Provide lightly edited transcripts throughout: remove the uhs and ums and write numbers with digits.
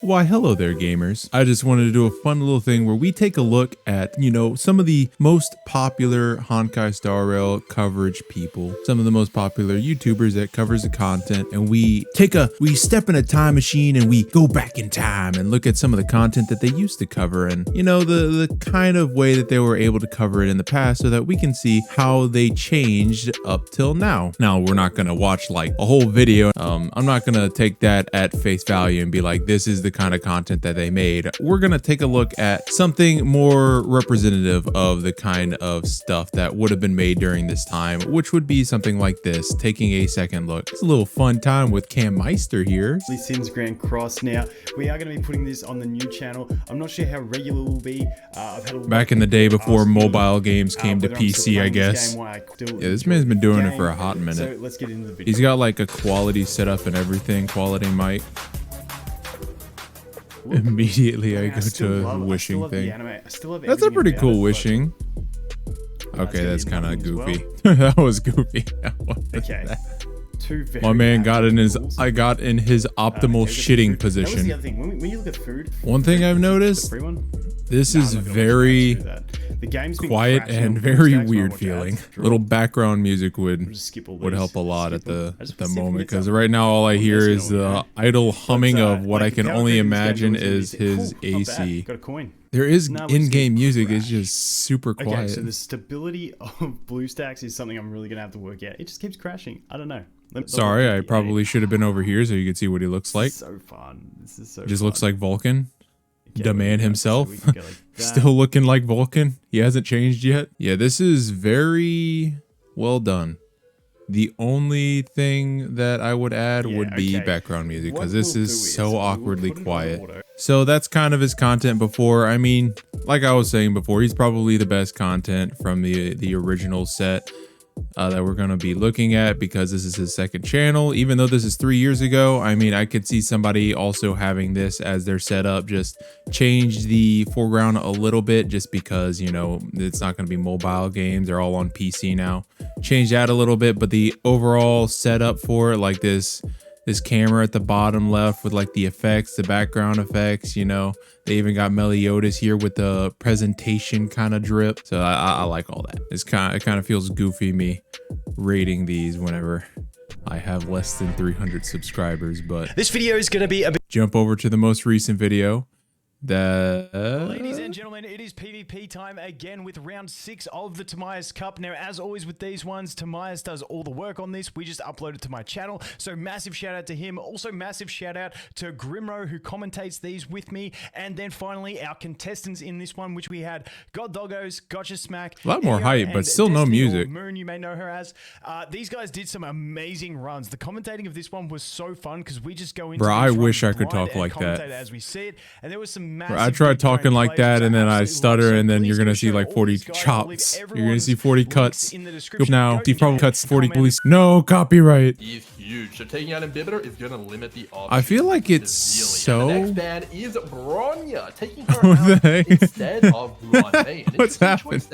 Why, hello there, gamers. I just wanted to do a fun little thing where we take a look at, some of the most popular Honkai Star Rail coverage people, some of the most popular YouTubers that covers the content, and we step in a time machine and we go back in time and look at some of the content that they used to cover and, the kind of way that they were able to cover it in the past so that we can see how they changed up till now. Now, we're not going to watch like a whole video. I'm not going to take that at face value and be like, this is the kind of content that they made. We're gonna take a look at something more representative of the kind of stuff that would have been made during this time, which would be something like this, taking a second look. It's a little fun time with Cam Meister here. Sims Grand Cross. Now, we are going to be putting this on the new channel. I'm not sure how regular it will be. I've had back in the day before mobile games came to PC, I guess. Yeah, this man's been doing it for a hot minute. So let's get into the video. He's got like a quality setup and everything, quality mic. Immediately I go to a wishing thing. That's a pretty cool wishing. Okay, that's kind of goofy. That was goofy. Okay. My man got in his optimal shitting position. When you look at food, one thing I've noticed, this is very quiet and very weird feeling. Little background music would help a lot at the moment, because right now all I hear is the idle humming of what I can only imagine is his AC. There is in-game music, it's just super quiet. Okay, so the stability of BlueStacks is something I'm really gonna have to work out. It just keeps crashing. I don't know. Sorry, I probably should have been over here so you could see what he looks like. So fun. This is so just fun. Looks like Volkin. The man himself. So like still looking like Volkin. He hasn't changed yet. Yeah, this is very well done. The only thing that I would add would be background music, because this is so awkwardly quiet. So that's kind of his content before. I mean, like I was saying before, he's probably the best content from the original set that we're going to be looking at, because this is his second channel. Even though this is 3 years ago, I mean, I could see somebody also having this as their setup, just change the foreground a little bit, just because, it's not going to be mobile games. They're all on PC now. Change that a little bit, but the overall setup for it, like this camera at the bottom left with like the effects, the background effects, they even got Meliodas here with the presentation kind of drip. So I like all that. It kind of feels goofy me rating these whenever I have less than 300 subscribers, but this video is going to be a bit. Jump over to the most recent video. Ladies and gentlemen, it is PvP time again with round 6 of the Tamias Cup. Now, as always with these ones, Tamias does all the work on this. We just upload it to my channel, so massive shout out to him. Also massive shout out to Grimro, who commentates these with me. And then finally our contestants in this one, which we had God Doggos, Gacha Smack, a lot more hype, but still no music. Moon, you may know her as. These guys did some amazing runs. The commentating of this one was so fun, because we just go into bro, I wish I could talk like that as we see it, and there was some. I tried talking like that, and then I stutter, and then you're gonna see like 40 chops. You're gonna see 40 cuts. Now, he probably cuts 40 police. No copyright. Is huge. So taking out Inhibitor is gonna limit the options. I feel like it's so. The next ban is Bronya, taking her out instead of Bronya. What's happened?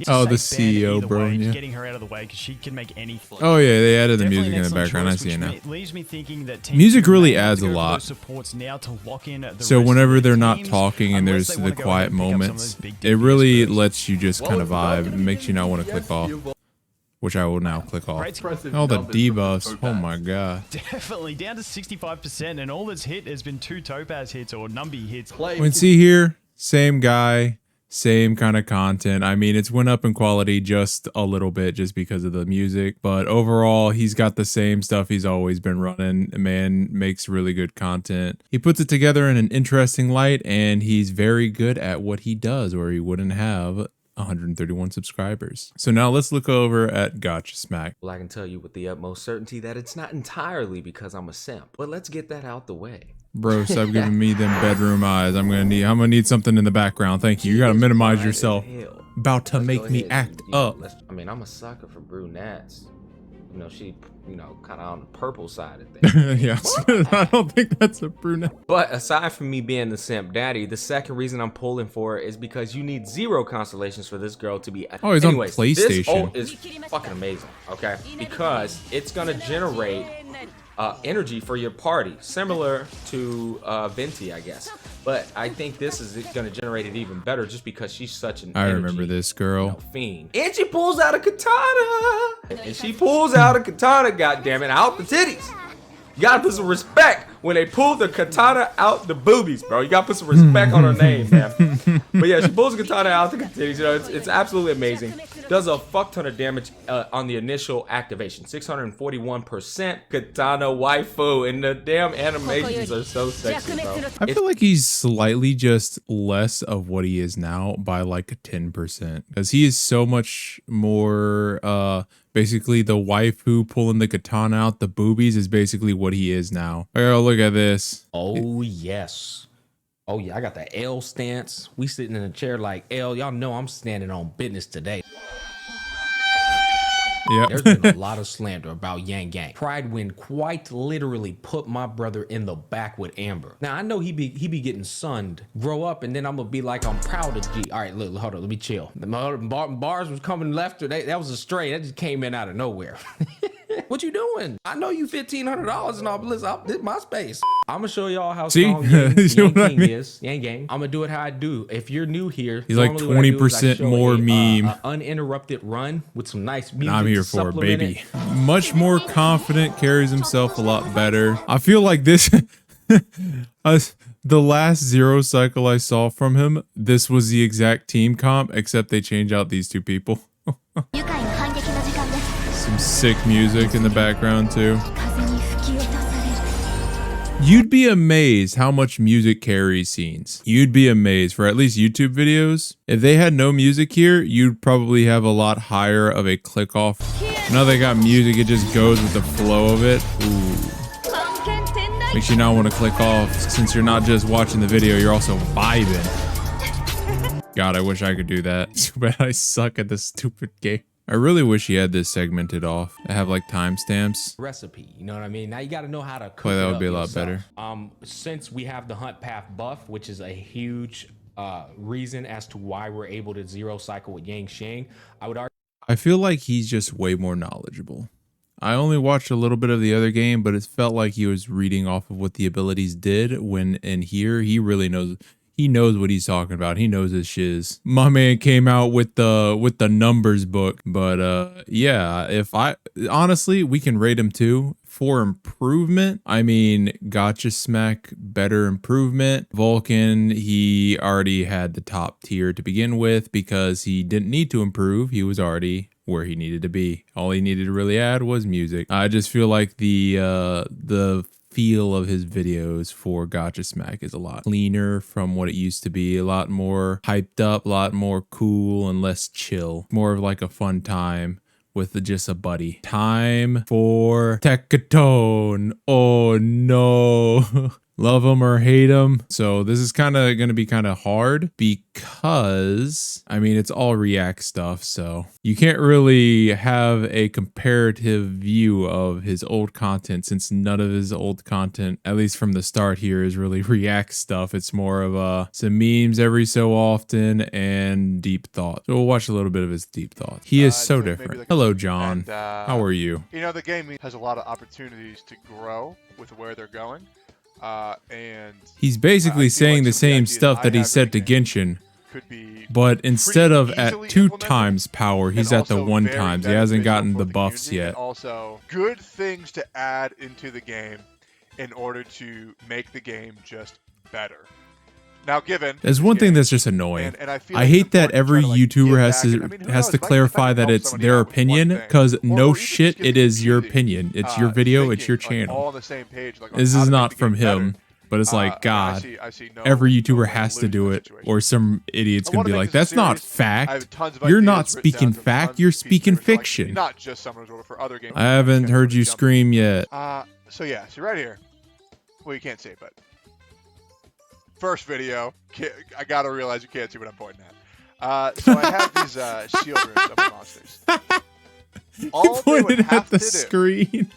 Oh, the CEO, bro. Yeah. Getting her out of the way, because she can make any. Oh yeah, they added the music in the background. I see it now. Leaves me thinking that music really adds a lot. So whenever they're not talking and there's the quiet moments, it really lets you just kind of vibe. It makes you not want to click off, which I will now click off. Oh, the debuffs. Oh my god. Definitely down to 65%, and all that's hit has been 2 Topaz hits or Numby hits. When see here, same guy. Same kind of content. I mean, it's went up in quality just a little bit just because of the music, but overall he's got the same stuff he's always been running. The man makes really good content. He puts it together in an interesting light, and he's very good at what he does, or he wouldn't have 131 subscribers. So now let's look over at Gach Smack. Well, I can tell you with the utmost certainty that it's not entirely because I'm a simp, but let's get that out the way. Bro, stop giving me them bedroom eyes. I'm gonna need something in the background. Thank you. You gotta minimize yourself. About to make me act up. I mean, I'm a sucker for brunettes. She, kind of on the purple side of things. Yeah, I don't think that's a brunette. But aside from me being the simp daddy, the second reason I'm pulling for it is because you need 0 constellations for this girl to be. Oh, he's anyways, on PlayStation. This ult is fucking amazing, okay? Because it's gonna generate energy for your party, similar to Venti, I guess. But I think this is going to generate it even better just because she's such an I remember this girl. Fiend. And she pulls out a katana. And she pulls out a katana, goddammit, out the titties. You gotta put some respect when they pull the katana out the boobies, bro. You gotta put some respect on her name, man. But yeah, she pulls the katana out the titties. You know, it's absolutely amazing. Does a fuck ton of damage on the initial activation. 641% katana waifu, and the damn animations are so sexy, bro. I feel like he's slightly just less of what he is now by like 10%, because he is so much more basically the waifu pulling the katana out the boobies is basically what he is now. Oh, look at this. Oh yes. Oh yeah, I got the L stance. We sitting in a chair like L. Y'all know I'm standing on business today. Yeah. There's been a lot of slander about Yang Gang. Pride Wind quite literally put my brother in the back with Amber. Now I know he be getting sunned. Grow up and then I'm gonna be like, I'm proud of G. All right, look, hold on, let me chill. The bars was coming left, or that was a stray. That just came in out of nowhere. What you doing? I know you $1,500 and all, but listen, this is my space. I'm gonna show y'all how strong Yang King is. Yang Gang. I'm gonna do it how I do. If you're new here, he's like 20% more meme. Uninterrupted run with some nice music. I'm here for it, baby. Much more confident, carries himself a lot better. I feel like this, the last Zero cycle I saw from him, this was the exact team comp, except they change out these two people. Some sick music in the background too. You'd be amazed how much music carries scenes. You'd be amazed for at least YouTube videos. If they had no music here, you'd probably have a lot higher of a click off. Now they got music, it just goes with the flow of it. Ooh. Makes you not want to click off since you're not just watching the video, you're also vibing. God, I wish I could do that. Too bad I suck at this stupid game. I really wish he had this segmented off. I have like timestamps. Recipe, you know what I mean? Now you got to know how to cook. Boy, that it would be a lot yourself. better. Since we have the Hunt Path buff, which is a huge reason as to why we're able to zero cycle with Yang Sheng, I would argue. I feel like he's just way more knowledgeable. I only watched a little bit of the other game, but it felt like he was reading off of what the abilities did, when in here he really knows. He knows what he's talking about. He knows his shiz. My man came out with the numbers book, but yeah, honestly, we can rate him too for improvement. I mean, Gacha Smack, better improvement. Volkin, he already had the top tier to begin with because he didn't need to improve. He was already where he needed to be. All he needed to really add was music. I just feel like the feel of his videos for Gacha Smack is a lot cleaner from what it used to be, a lot more hyped up, a lot more cool and less chill, more of like a fun time with just a buddy. Time for Tectone. Oh no. Love him or hate him. So this is kind of going to be kind of hard because, I mean, it's all React stuff. So you can't really have a comparative view of his old content since none of his old content, at least from the start here, is really React stuff. It's more of some memes every so often and deep thought. So we'll watch a little bit of his deep thought. He is so different. Hello, John. How are you? You know, the game has a lot of opportunities to grow with where they're going. And he's basically saying the same stuff that he said to Genshin, but instead of at 2 times power, he's at the 1 times. He hasn't gotten the buffs yet. Also, good things to add into the game in order to make the game just better. Now, given there's one thing that's just annoying. And I hate that every YouTuber has to clarify that it's their opinion, because no shit, it is your opinion. It's your video, it's your channel. All on the same page, like, this is not from him, but it's like, God, every YouTuber has to do it, or some idiot's gonna be like, that's not fact. You're not speaking fact, you're speaking fiction. Not just Summoners Order, for other games. I haven't heard you scream yet. So yeah, so right here. Well, you can't see it, but first video, I gotta realize you can't see what I'm pointing at. So I have these shield rooms of the monsters. All they would have at the to screen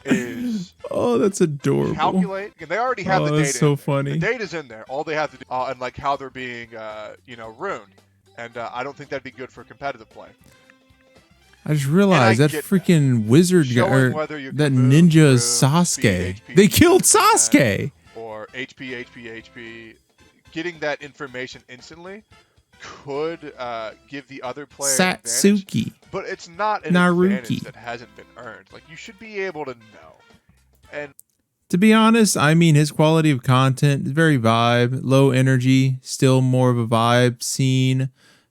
is that's adorable. Calculate. And they already have the data. That's so funny. The data's in there. All they have to do, and like how they're being, ruined. And I don't think that'd be good for competitive play. I just realized that freaking wizard guy, or that ninja is Sasuke. They killed Sasuke! Or HP. Getting that information instantly could give the other player Satsuki. advantage, but it's not an Naruki. advantage that hasn't been earned. Like, you should be able to know. And to be honest, I mean, his quality of content is very vibe, low energy, still more of a vibe scene.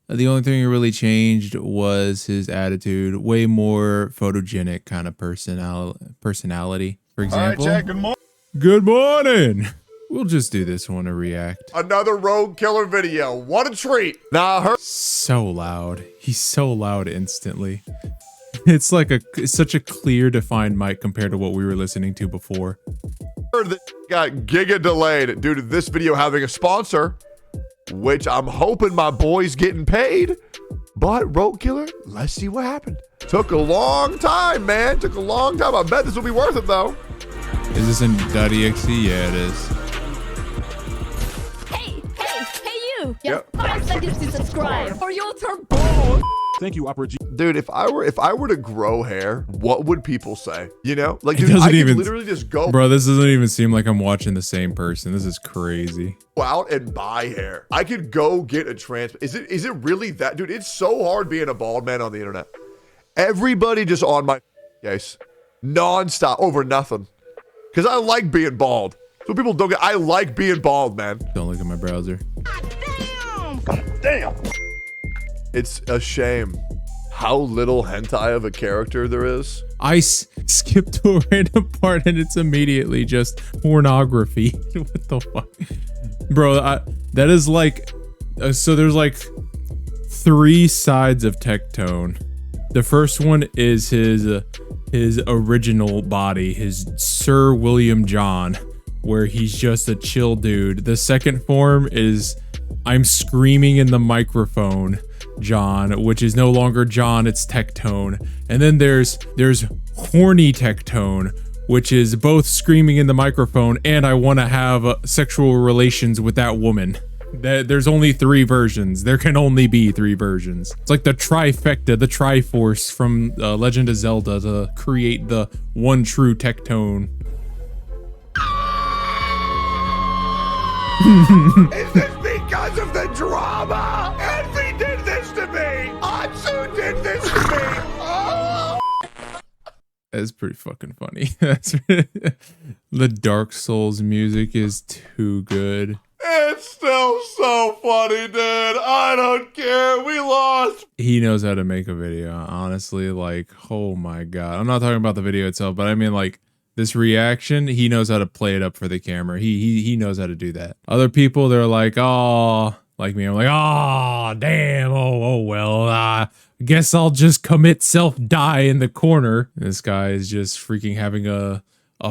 The only thing that really changed was his attitude, way more photogenic kind of personality. For example, all right, Jack, good morning. Good morning. We'll just do this one to react. Another rogue killer video. What a treat. Now I heard So loud. He's so loud instantly. It's like it's such a clear defined mic compared to what we were listening to before. that got giga delayed due to this video having a sponsor, which I'm hoping my boy's getting paid. But rogue killer, let's see what happened. Took a long time, man. Took a long time. I bet this will be worth it though. Is this in .exe? Yeah, it is. Hey, you! You Yep. have 5 seconds to subscribe for your turbo. Thank you, Opera G. Dude, if I were to grow hair, what would people say? You know, like, It dude, I doesn't could even- literally just go Bro, this doesn't even seem like I'm watching the same person. This is crazy. out and buy hair. I could go get a transplant. Is it really that, dude? It's so hard being a bald man on the internet. Everybody just on my case, nonstop over nothing, because I like being bald. So people don't get. I like being bald, man. Don't look at my browser. Damn. It's a shame how little hentai of a character there is. I skipped to a random part and it's immediately just pornography. What the fuck? Bro, that is like... so there's like 3 sides of Tectone. The first one is his original body, his Sir William John, where he's just a chill dude. The second form is I'm screaming in the microphone John, which is no longer John, it's Tectone. And then there's horny Tectone, which is both screaming in the microphone and I want to have sexual relations with that woman. There's only 3 versions. There can only be 3 versions. It's like the trifecta, the Triforce from Legend of Zelda to create the one true Tectone. Is this because of the drama? Envy did this to me. Atsu did this to me. Oh. That's pretty fucking funny. The Dark Souls music is too good. It's still so funny, dude. I don't care. We lost. He knows how to make a video, honestly. Like, oh my god. I'm not talking about the video itself, but I mean like this reaction, he knows how to play it up for the camera. He knows how to do that. Other people, they're like, oh, like me, I'm like, oh, damn, oh well, I guess I'll just commit self-die in the corner. This guy is just freaking having a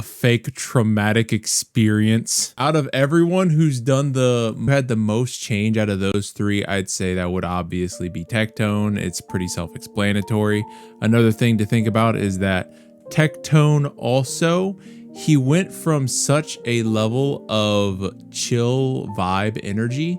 fake traumatic experience. Out of everyone who had the most change out of those 3, I'd say that would obviously be Tectone. It's pretty self-explanatory. Another thing to think about is that Tectone also, he went from such a level of chill vibe energy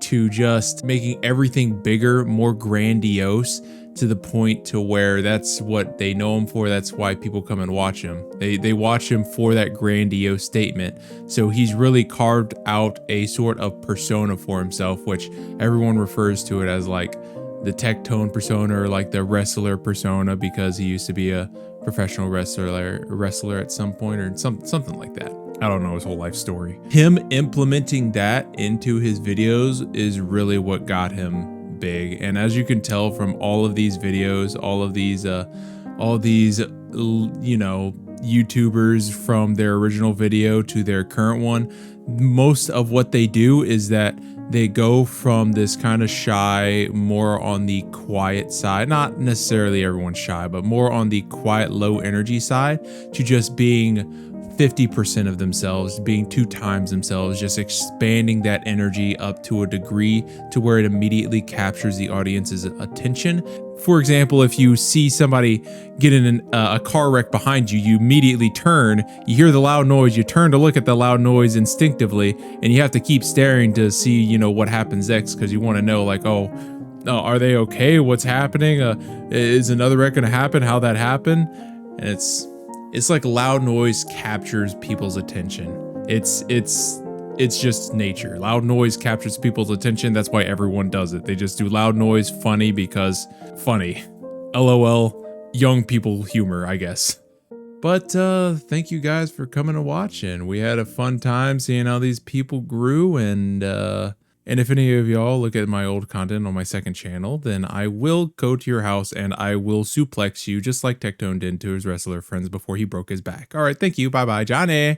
to just making everything bigger, more grandiose, to the point to where that's what they know him for. That's why people come and watch him. They watch him for that grandiose statement. So he's really carved out a sort of persona for himself, which everyone refers to it as like the Tectone persona or like the wrestler persona, because he used to be a professional wrestler at some point or something like that. I don't know his whole life story. Him implementing that into his videos is really what got him big. And as you can tell from all of these videos, all these you know, YouTubers from their original video to their current one, most of what they do is that they go from this kind of shy, more on the quiet side, not necessarily everyone's shy, but more on the quiet, low energy side, to just being 50% of themselves, being 2 times themselves, just expanding that energy up to a degree to where it immediately captures the audience's attention. For example, if you see somebody get in a car wreck behind you, you immediately turn, you hear the loud noise, you turn to look at the loud noise instinctively, and you have to keep staring to see, you know, what happens next, because you want to know, like, oh, Are they okay? What's happening? Is another wreck gonna happen? How that happened? And it's like loud noise captures people's attention. It's just nature. Loud noise captures people's attention. That's why everyone does it. They just do loud noise funny because funny. LOL, young people humor, I guess. But thank you guys for coming and watching. We had a fun time seeing how these people grew, and if any of y'all look at my old content on my second channel, then I will go to your house and I will suplex you just like Tectone did to his wrestler friends before he broke his back. All right, thank you. Bye-bye, Johnny.